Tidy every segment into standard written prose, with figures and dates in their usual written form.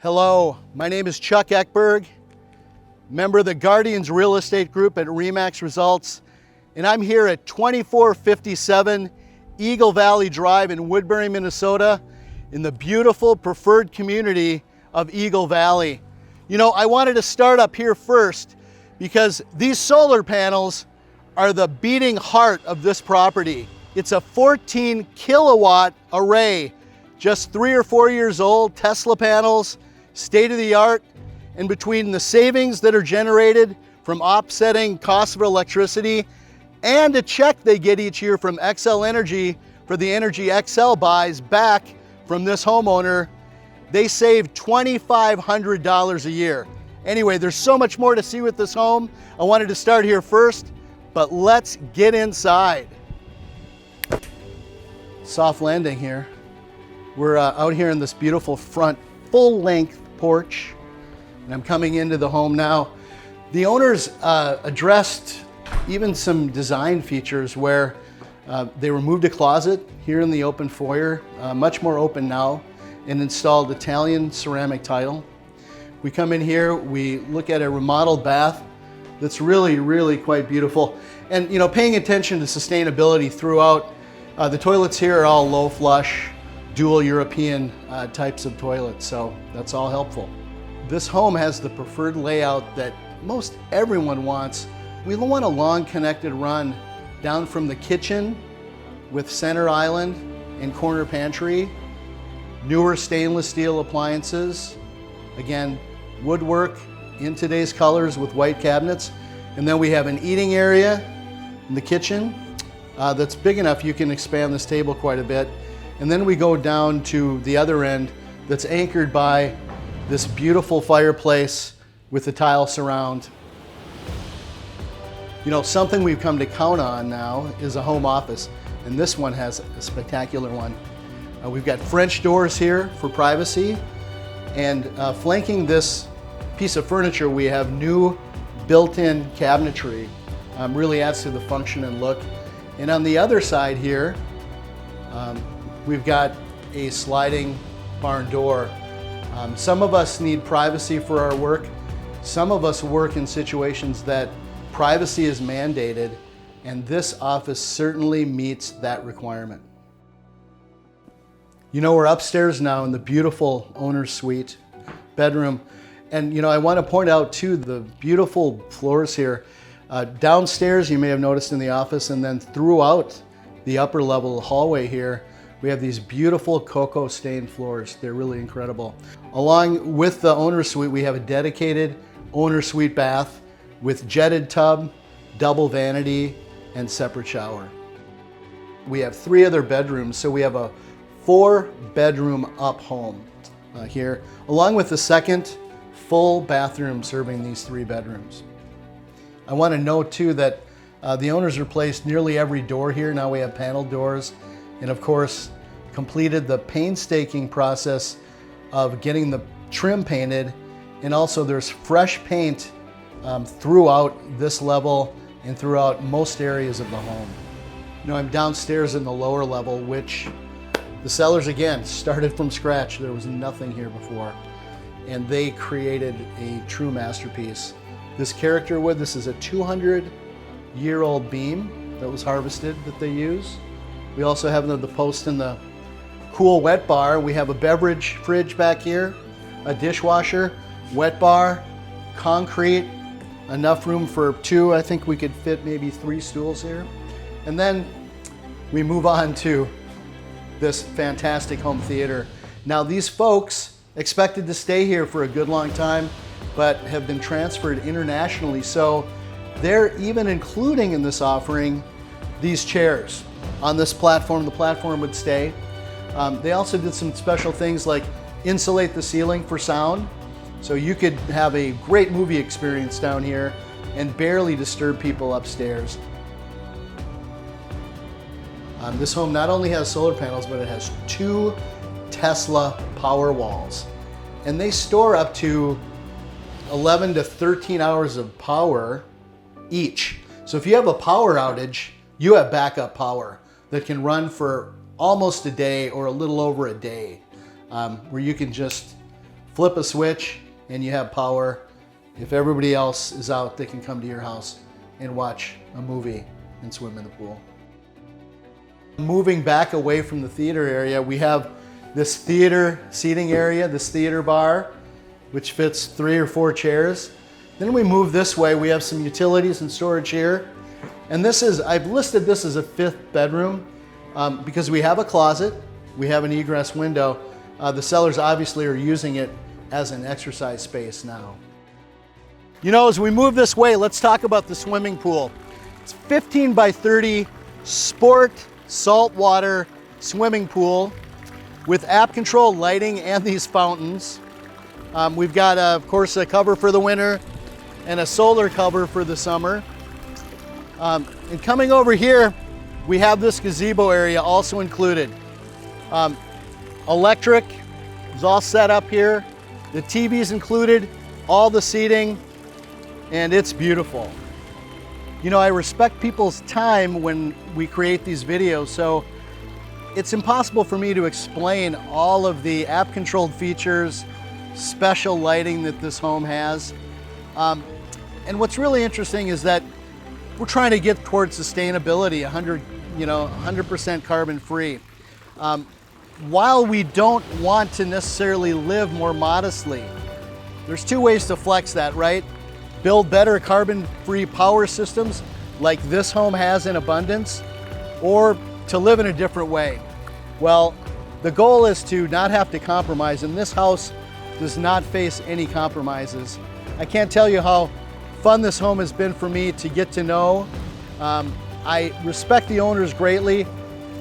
Hello, my name is Chuck Eckberg, member of the Guardians Real Estate Group at RE/MAX Results, and I'm here at 2457 Eagle Valley Drive in Woodbury, Minnesota, in the beautiful preferred community of Eagle Valley. You know, I wanted to start up here first because these solar panels are the beating heart of this property. It's a 14 kilowatt array, just 3 or 4 years old, Tesla panels, state of the art, and between the savings that are generated from offsetting costs of electricity and a check they get each year from XL Energy for the Energy XL buys back from this homeowner, they save $2,500 a year. Anyway, there's so much more to see with this home. I wanted to start here first, but let's get inside. Soft landing here. We're out here in this beautiful front full-length porch, and I'm coming into the home now. The owners addressed even some design features where they removed a closet here in the open foyer, much more open now, and installed Italian ceramic tile. We come in here, we look at a remodeled bath that's really quite beautiful. And you know, paying attention to sustainability throughout, the toilets here are all low flush, dual European types of toilets, so that's all helpful. This home has the preferred layout that most everyone wants. We want a long connected run down from the kitchen with center island and corner pantry, newer stainless steel appliances, again, woodwork in today's colors with white cabinets. And then we have an eating area in the kitchen that's big enough you can expand this table quite a bit. And then we go down to the other end that's anchored by this beautiful fireplace with the tile surround. You know, something we've come to count on now is a home office, and this one has a spectacular one. We've got French doors here for privacy, and flanking this piece of furniture, we have new built-in cabinetry. Really adds to the function and look. And on the other side here, we've got a sliding barn door. Some of us need privacy for our work. Some of us work in situations that privacy is mandated, and this office certainly meets that requirement. You know, we're upstairs now in the beautiful owner's suite bedroom. And you know, I want to point out too the beautiful floors here. Downstairs, you may have noticed in the office, and then throughout the upper level hallway here, we have these beautiful cocoa stained floors. They're really incredible. Along with the owner's suite, we have a dedicated owner's suite bath with jetted tub, double vanity, and separate shower. We have 3 other bedrooms, so we have a 4-bedroom up home here, along with the second full bathroom serving these 3 bedrooms. I want to note too that the owners replaced nearly every door here. Now we have paneled doors, and of course completed the painstaking process of getting the trim painted, and also there's fresh paint throughout this level and throughout most areas of the home. You know, I'm downstairs in the lower level, which the sellers again started from scratch. There was nothing here before, and they created a true masterpiece. This character wood, this is a 200-year-old beam that was harvested that they use. We also have the post and the cool wet bar. We have a beverage fridge back here, a dishwasher, wet bar, concrete, enough room for 2. I think we could fit maybe 3 stools here. And then we move on to this fantastic home theater. Now these folks expected to stay here for a good long time, but have been transferred internationally. So they're even including in this offering these chairs on this platform. The platform would stay. They also did some special things like insulate the ceiling for sound, so you could have a great movie experience down here and barely disturb people upstairs. This home not only has solar panels, but it has 2 Tesla power walls, and they store up to 11 to 13 hours of power each. So if you have a power outage, you have backup power that can run for almost a day or a little over a day, where you can just flip a switch and you have power. If everybody else is out, they can come to your house and watch a movie and swim in the pool. Moving back away from the theater area, we have this theater seating area, this theater bar, which fits 3 or 4 chairs. Then we move this way, we have some utilities and storage here. And this is, I've listed this as a 5th bedroom because we have a closet, we have an egress window. The sellers obviously are using it as an exercise space now. You know, as we move this way, let's talk about the swimming pool. It's 15 by 30 sport saltwater swimming pool with app control lighting and these fountains. We've got, of course, a cover for the winter and a solar cover for the summer. And coming over here, we have this gazebo area also included. Electric is all set up here. The TV's included, all the seating, and it's beautiful. You know, I respect people's time when we create these videos, so it's impossible for me to explain all of the app-controlled features, special lighting that this home has. And what's really interesting is that we're trying to get towards sustainability, 100% carbon-free. While we don't want to necessarily live more modestly, there's 2 ways to flex that, right? Build better carbon-free power systems like this home has in abundance, or to live in a different way. Well, the goal is to not have to compromise, and this house does not face any compromises. I can't tell you how fun this home has been for me to get to know. I respect the owners greatly.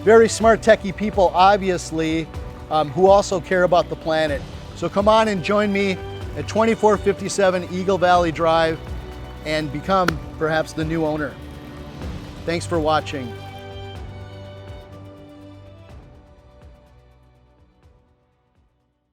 Very smart, techie people, obviously, who also care about the planet. So come on and join me at 2457 Eagle Valley Drive and become perhaps the new owner. Thanks for watching.